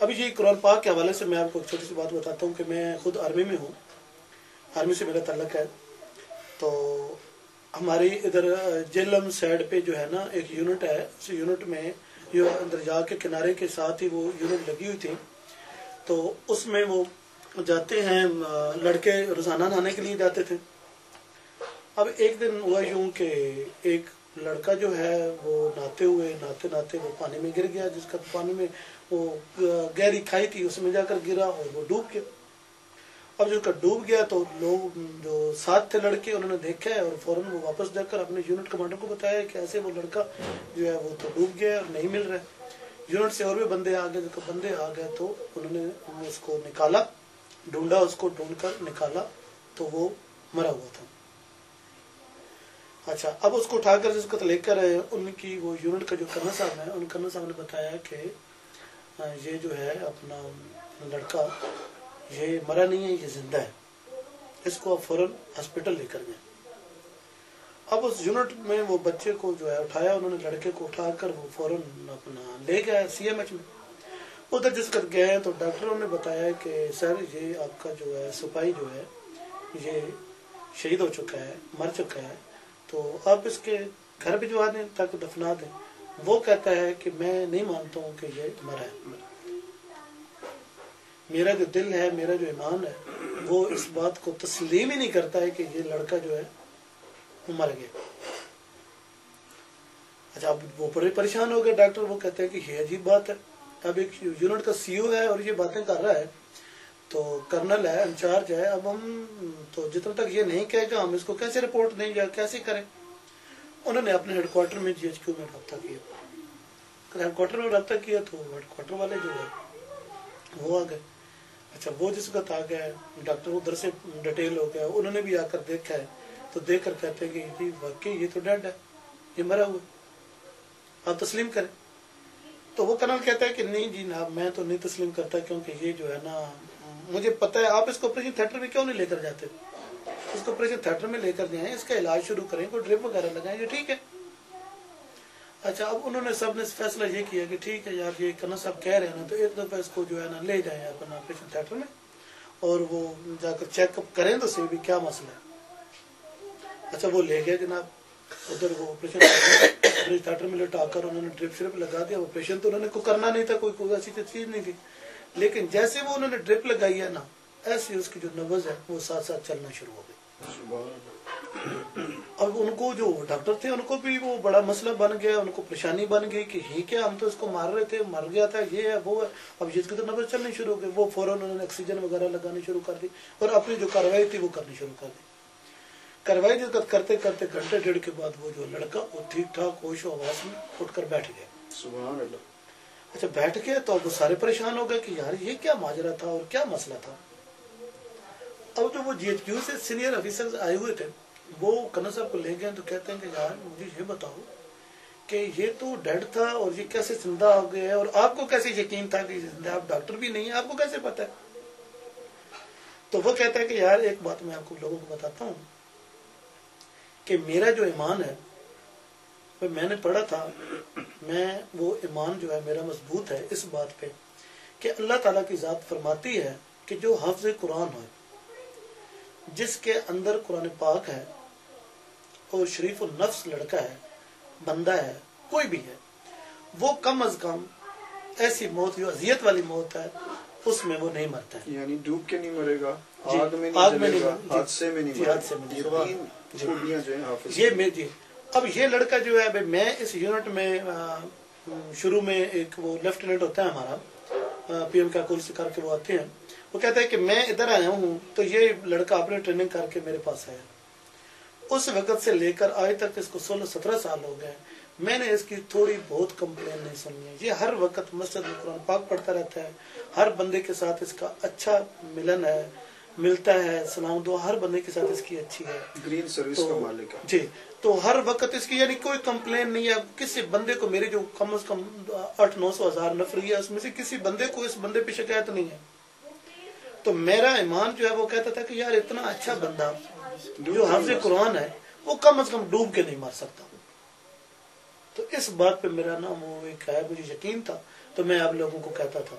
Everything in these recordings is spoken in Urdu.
ابھی یہ قرآن پاک کے حوالے سے میں آپ کو ایک چھوٹی سی بات بتاتا ہوں کہ میں خود آرمی میں ہوں، آرمی سے میرا تعلق ہے. تو ہماری ادھر جہلم سائڈ پہ جو ہے نا ایک یونٹ ہے، اس یونٹ میں جو دریا کے کنارے کے ساتھ ہی وہ یونٹ لگی ہوئی تھی. تو اس میں وہ جاتے ہیں لڑکے روزانہ نہانے کے لیے جاتے تھے. اب ایک دن ہوا یوں کہ ایک لڑکا جو ہے وہ نہاتے نہاتے وہ پانی میں گر گیا، جس کا پانی میں وہ گہری کھائی تھی اس میں جا کر گرا اور وہ ڈوب گیا. اب جو کا ڈوب گیا تو لوگ جو ساتھ تھے لڑکے انہوں نے دیکھا ہے اور فوراً وہ واپس جا کر اپنے یونٹ کمانڈر کو بتایا کہ ایسے وہ لڑکا جو ہے وہ تو ڈوب گیا اور نہیں مل رہا ہے. یونٹ سے اور بھی بندے آ گئے، جب بندے آ گئے تو انہوں نے اس کو نکالا، ڈھونڈا، اس کو ڈھونڈ کر نکالا تو وہ مرا ہوا تھا. اچھا، اب اس کو اٹھا کر جس کو لے کر ان کی وہ یونٹ کا جو کرنل صاحب ہیں، ان کرنل صاحب نے بتایا کہ یہ جو ہے اپنا لڑکا یہ مرا نہیں ہے، یہ زندہ ہے، اس کو اب فوراً ہاسپٹل لے کر گئے. اب اس یونٹ میں وہ بچے کو جو ہے اٹھایا، انہوں نے لڑکے کو اٹھا کر وہ فوراً اپنا لے گئے سی ایم ایچ میں. ادھر جس وقت گئے تو ڈاکٹروں نے بتایا کہ سر یہ آپ کا جو ہے سپاہی جو ہے یہ شہید ہو چکا ہے، مر چکا ہے، تو آپ اس کے گھر بھجوا دیں تاکہ دفنا دیں. وہ کہتا ہے کہ میں نہیں مانتا ہوں کہ یہ مرا ہے، میرا جو دل ہے، میرا جو ایمان ہے وہ اس بات کو تسلیم ہی نہیں کرتا ہے کہ یہ لڑکا جو ہے وہ مر گیا. اچھا، اب وہ بڑے پریشان ہو گئے ڈاکٹر، وہ کہتے ہیں کہ یہ عجیب بات ہے. اب ایک یونٹ کا سی او ہے اور یہ باتیں کر رہا ہے، تو کرنل ہے، انچارج ہے، اب ہم تو جتنا تک یہ نہیں کہے گا ہم اس کو کیسے رپورٹ دیں گے، کیسے کریں. انہوں نے اپنے ہیڈ کوارٹر میں جی ایچ کیو میں رابطہ کیا. ہیڈ کوارٹر میں رابطہ کیا تو ہیڈ کوارٹر والے جو ہے وہ آ گئے. اچھا، وہ جس وقت آ گئے ڈاکٹر ادھر سے ڈیٹیل ہو گیا، انہوں نے بھی آ کر دیکھا ہے تو دیکھ کر کہتے ہیں کہ جی واقعی یہ تو ڈیڈ ہے، یہ مرا ہوا، آپ تسلیم کریں. تو وہ کرنل کہتا ہے کہ نہیں جی جناب، میں تو نہیں تسلیم کرتا، کیونکہ یہ جو ہے نا مجھے پتہ ہے. آپ اس کو آپریشن تھیٹر میں کیوں نہیں لے کر جاتے؟ اس کو آپریشن تھیٹر میں لے کر جائیں، اس کا علاج شروع کریں، کوئی ڈرپ وغیرہ لگائیں گے، ٹھیک ہے. اچھا، اب انہوں نے سب نے فیصلہ یہ کیا کہ ٹھیک ہے یار، یہ کرنل صاحب کہہ رہے ہیں نا، تو ایک دفعہ اس کو جو ہے نا لے جائیں اپنا آپریشن تھیٹر میں اور وہ جا کر چیک اپ کریں تو صحیح بھی کیا مسئلہ ہے. اچھا، وہ لے گئے جناب ادھر، وہ آپریشن تھیٹر میں لٹا کر انہوں نے ڈرپ شرپ لگا دیا. آپریشن تو انہوں نے کوئی کرنا نہیں تھا، کوئی ایسی چیز نہیں تھی، لیکن جیسے وہ انہوں نے ڈرپ لگائی ہے نا، ایسی اس کی جو نبض ہے وہ ساتھ ساتھ چلنا شروع ہو گئی. اب ان کو جو ڈاکٹر تھے ان کو بھی وہ بڑا مسئلہ بن گیا، ان کو پریشانی بن گئی کہ یہ کیا، ہم تو اس کو مار رہے تھے، مر گیا تھا، یہ ہے وہ ہے. اب اس کی تو نبض چلنی شروع ہو گئی. وہ فوراً انہوں نے آکسیجن وغیرہ لگانی شروع کر دی اور اپنی جو کارروائی تھی وہ کرنی شروع کر دی. کارروائی جو کرتے کرتے گھنٹے ڈیڑھ کے بعد وہ جو لڑکا وہ ٹھیک ٹھاک ہوش و حواس میں اٹھ کر بیٹھ گیا. سبحان اللہ. اچھا، بیٹھ گیا تو اب وہ سارے پریشان ہو گئے کہ یار یہ کیا ماجرا تھا اور کیا مسئلہ تھا. اب جو وہ جی ایچ کیو سے سینئر آفیسر آئے ہوئے تھے وہ کرنل صاحب کو لے گئے تو کہتے ہیں کہ یار مجھے یہ بتاؤ کہ یہ تو ڈیڈ تھا اور یہ کیسے زندہ ہو گیا ہے، اور آپ کو کیسے یقین تھا کہ زندہ، آپ ڈاکٹر بھی نہیں ہیں، آپ کو کیسے پتا ہے. تو وہ کہتا ہے کہ یار ایک بات میں آپ کو لوگوں کو بتاتا ہوں کہ میرا جو ایمان ہے میں نے پڑھا تھا، میں وہ ایمان جو ہے میرا مضبوط ہے اس بات پہ کہ اللہ تعالیٰ کی ذات فرماتی ہے کہ جو حافظ قرآن ہے، جس کے اندر قرآن پاک ہے اور شریف النفس لڑکا ہے، بندہ ہے، کوئی بھی ہے، وہ کم از کم ایسی موت جو اذیت والی موت ہے اس میں وہ نہیں مرتا ہے. یعنی ڈوب کے نہیں مرے گا، جی، آگ میں نہیں جلے گا، حادثے میں نہیں مرے گا. حادثے میں نہیں. خوبیاں جو ہیں حافظ یہ میں جی. اب یہ لڑکا جو ہے میں اس یونٹ میں شروع میں ایک وہ لیفٹیننٹ ہوتا ہے ہمارا پی ایم کا کل سے کر کے وہ آتے ہیں، وہ کہتا ہے کہ میں ادھر آیا ہوں تو یہ لڑکا اپنے ٹریننگ کر کے میرے پاس آیا. اس وقت سے لے کر آج تک اس کو 16-17 سال ہو گئے، میں نے اس کی تھوڑی بہت کمپلین نہیں سنی ہے. یہ ہر وقت مسجد میں قرآن پاک پڑھتا رہتا ہے، ہر بندے کے ساتھ اس کا اچھا ملن ہے، ملتا ہے، سلام دعا ہر بندے کے ساتھ اس کی اچھی ہے. گرین سروس کا مالک ہے جی. تو ہر وقت اس کی یعنی کوئی کمپلین نہیں ہے. کسی بندے کو میری جو کم از کم 800-900 ہزار نفری ہے اس میں سے کسی بندے کو اس بندے پہ شکایت نہیں ہے. تو میرا ایمان جو ہے وہ کہتا تھا کہ یار اتنا اچھا بندہ جو حافظ قرآن ہے وہ کم از کم ڈوب کے نہیں مار سکتا. تو اس بات پہ میرا نا وہ ایک ہے، مجھے یقین تھا، تو میں آپ لوگوں کو کہتا تھا.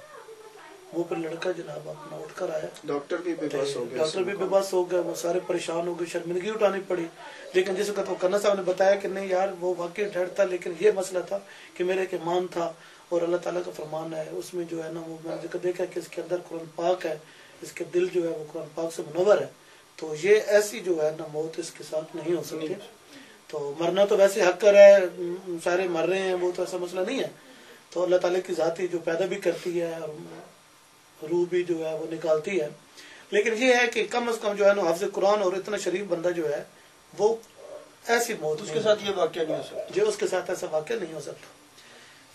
وہ پھر لڑکا جناب اپنا اٹھ کر آیا، ڈاکٹر بھی بے بس ہو گیا، ڈاکٹر بھی بے بس ہو گیا، وہ سارے پریشان ہو گئے، شرمندگی اٹھانی پڑی. لیکن جس وقت وہ کرنا صاحب نے بتایا کہ نہیں یار وہ واقعی ڈیڈ تھا، لیکن یہ مسئلہ تھا کہ میرے ایک ایمان تھا اور اللہ تعالیٰ کا فرمان ہے اس میں جو ہے نا وہ میں نے دیکھا کہ اس کے اندر قرآن پاک ہے، اس کے دل جو ہے وہ قرآن پاک سے منور ہے، تو یہ ایسی جو ہے نا موت اس کے ساتھ نہیں ہو سکتی. تو مرنا تو ویسے حق کر ہے، سارے مر رہے ہیں، وہ تو ایسا مسئلہ نہیں ہے. تو اللہ تعالیٰ کی ذات ہی جو پیدا بھی کرتی ہے اور روح بھی جو ہے وہ نکالتی ہے. لیکن یہ ہے کہ کم از کم جو ہے نا حافظ قرآن اور اتنا شریف بندہ جو ہے وہ ایسی موت اس کے ساتھ یہ واقعہ نہیں ہو سکتا، جو اس کے ساتھ ایسا واقعہ نہیں ہو سکتا.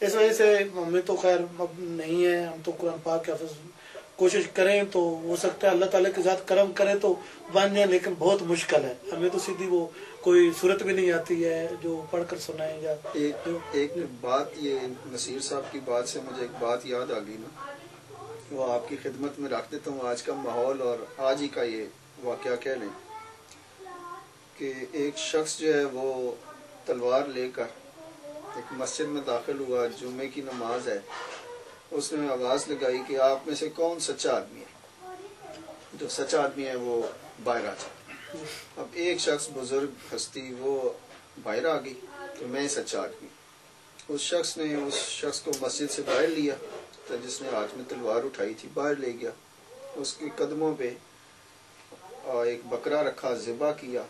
اس وجہ سے ہمیں تو خیر اب نہیں ہے، ہم تو قرآن پاک کے حافظ کوشش کریں تو ہو سکتا ہے اللہ تعالیٰ کے ذات کرم کرے تو بن جائیں، لیکن بہت مشکل ہے. ہمیں تو سیدھی وہ کوئی صورت بھی نہیں آتی ہے جو پڑھ کر سنائیں. یا ایک بات، یہ نصیر صاحب کی بات سے مجھے ایک بات یاد آ گئی نا، وہ آپ کی خدمت میں رکھ دیتا ہوں. آج کا ماحول اور آج ہی کا یہ واقعہ کہہ لیں کہ ایک شخص جو ہے وہ تلوار لے کر ایک مسجد میں داخل ہوا، جمعے کی نماز ہے، اس نے آواز لگائی کہ آپ میں سے کون سچا آدمی ہے، جو سچا آدمی ہے وہ باہر آ جائے. اب ایک شخص بزرگ ہستی وہ باہر آ گئی کہ میں سچا آدمی. اس شخص نے اس شخص کو مسجد سے باہر لیا، تو جس نے ہاتھ میں تلوار اٹھائی تھی باہر لے گیا، اس کے قدموں پہ ایک بکرا رکھا، ذبح کیا.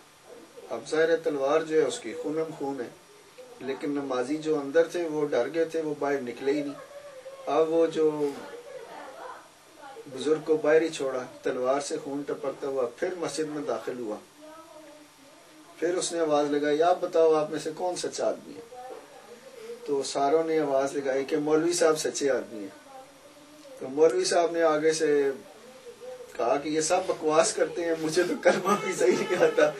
اب ظاہر تلوار جو ہے اس کی خونم خون ہے، لیکن نمازی جو اندر تھے وہ ڈر گئے تھے، وہ باہر نکلے ہی نہیں. اب وہ جو بزرگ کو باہر ہی چھوڑا، تلوار سے خون ٹپکتا ہوا پھر مسجد میں داخل ہوا. پھر اس نے آواز لگائی آپ بتاؤ آپ میں سے کون سچا آدمی ہے. تو ساروں نے آواز لگائی کہ مولوی صاحب سچے آدمی ہیں. تو مولوی صاحب نے آگے سے کہا کہ یہ سب بکواس کرتے ہیں، مجھے تو کلمہ بھی صحیح نہیں آتا.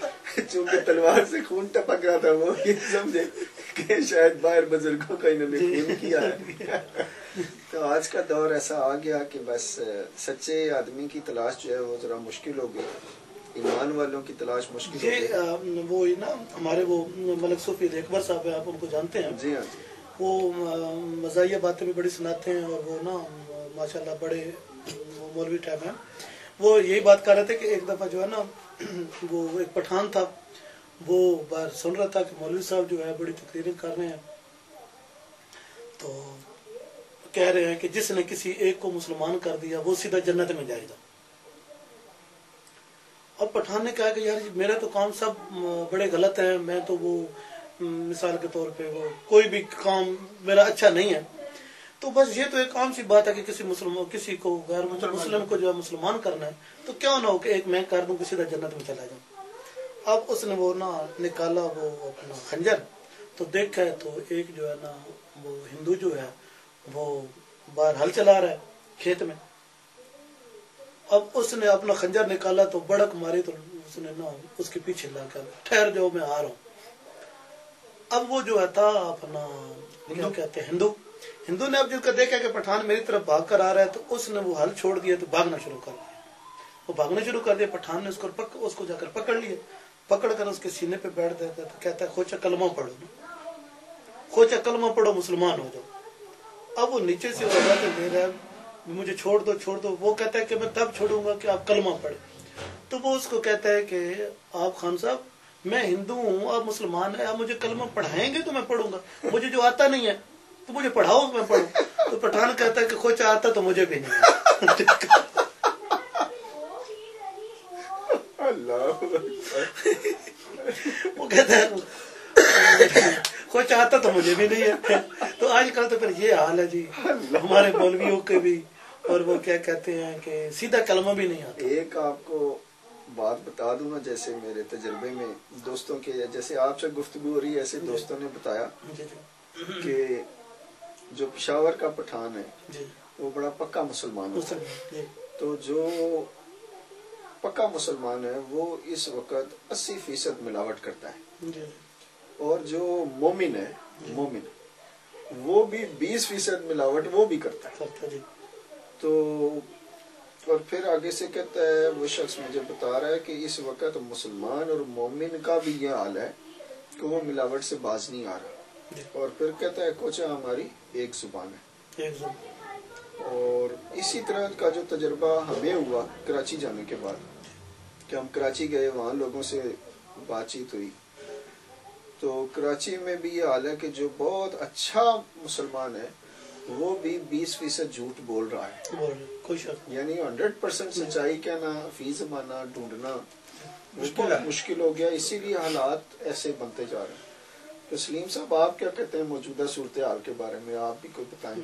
چونکہ تلوار سے خون ٹپک رہا تھا، وہ یہ سمجھے کہ شاید باہر بزرگوں کا انہوں نے خون کیا ہے. تو آج کا دور ایسا آ گیا کہ بس سچے آدمی کی تلاش جو ہے وہ ذرا مشکل ہو گئی، ایمان والوں کی تلاش مشکل ہو گئی. وہ نا ہمارے وہ ملک صوفی اکبر صاحب ہیں، آپ ان کو جانتے ہیں؟ جی ہاں جی. وہ مزاحیہ باتیں بھی بڑی سناتے ہیں اور وہ نا ماشاءاللہ بڑے مولوی ٹائپ ہیں. وہ یہی بات کر رہے تھے کہ ایک دفعہ جو ہے نا وہ ایک پٹھان تھا، وہ باہر سن رہا تھا کہ مولوی صاحب جو ہے بڑی تقریریں کر رہے ہیں، تو کہہ رہے ہیں کہ جس نے کسی ایک کو مسلمان کر دیا وہ سیدھا جنت میں جائے گا. اب پٹھان نے کہا کہ یار میرے تو کام سب بڑے غلط ہیں، میں تو وہ مثال کے طور پہ وہ کوئی بھی کام میرا اچھا نہیں ہے، تو بس یہ تو ایک عام سی بات ہے کہ کسی کو غیر مسلم کو جو ہے مسلمان کرنا ہے، تو کیوں نہ ہو کہ ایک میں کر دوں کہ سیدھا جنت میں چلا جاؤں. اب اس نے وہ نا نکالا وہ اپنا خنجر، تو دیکھا ہے تو ایک جو ہے نا وہ ہندو جو ہے وہ باہر ہل چلا رہا ہے کھیت میں. اب اس نے اپنا خنجر نکالا تو بڑک ماری، تو اس نے نا اس کے پیچھے لا کر ٹھہر جاؤ میں آ رہا ہوں. اب وہ جو ہے تھا اپنا کیا کہتے ہیں ہندو نے اب جس کا دیکھا کہ پٹھان میری طرف بھاگ کر آ رہا ہے، تو اس نے وہ ہل چھوڑ دیا تو بھاگنا شروع کر دیا. وہ بھاگنا شروع کر دیا، پٹھان نے اس کو جا کر پکڑ لیا، پکڑ کر اس کے سینے پہ بیٹھ دیتا ہے تو کہتا ہے خوچا کلمہ پڑھو، خوچا کلمہ پڑھو مسلمان ہو جاؤ. اب وہ نیچے سے دے رہا ہے مجھے چھوڑ دو چھوڑ دو. وہ کہتا ہے کہ میں تب چھوڑوں گا کہ آپ کلمہ پڑھیں. تو وہ اس کو کہتا ہے کہ آپ خان صاحب میں ہندو ہوں، آپ مسلمان ہیں، آپ مجھے کلمہ پڑھائیں گے تو میں پڑھوں گا، مجھے جو آتا نہیں ہے تو مجھے پڑھاؤ میں پڑھوں. تو پٹھان کہتا ہے کہ خوچا آتا تو مجھے بھی نہیں. وہ کہتا ہے خوچ آتا تو مجھے بھی نہیں ہے. تو آج کل تو پھر یہ حال ہے جی ہمارے مولویوں کے بھی، اور وہ کیا کہتے ہیں کہ سیدھا کلمہ بھی نہیں آتا. ایک آپ کو بات بتا دوں نا، جیسے میرے تجربے میں دوستوں کے، جیسے آپ سے گفتگو ہو رہی ہے ایسے دوستوں نے بتایا کہ جو پشاور کا پٹھان ہے وہ بڑا پکا مسلمان ہے. تو جو پکا مسلمان ہے وہ اس وقت 80% ملاوٹ کرتا ہے، اور جو مومن ہے وہ بھی 20% ملاوٹ وہ بھی کرتا ہے. تو اور پھر آگے سے کہتا ہے وہ شخص مجھے بتا رہا ہے کہ اس وقت مسلمان اور مومن کا بھی یہ حال ہے کہ وہ ملاوٹ سے باز نہیں آ رہا. اور پھر کہتا ہے کوچا ہماری ایک زبان ہے. اور اسی طرح کا جو تجربہ ہمیں ہوا کراچی جانے کے بعد کہ ہم کراچی گئے، وہاں لوگوں سے بات چیت ہوئی، تو کراچی میں بھی یہ حال ہے کہ جو بہت اچھا مسلمان ہے وہ بھی 20% جھوٹ بول رہا ہے، کوئی شک یعنی 100% سچائی کہنا فی زمانہ ڈھونڈنا مشکل ہو گیا، اسی لیے حالات ایسے بنتے جا رہے ہیں۔ تو سلیم صاحب آپ کیا کہتے ہیں موجودہ صورتحال کے بارے میں، آپ بھی کوئی بتائیں؟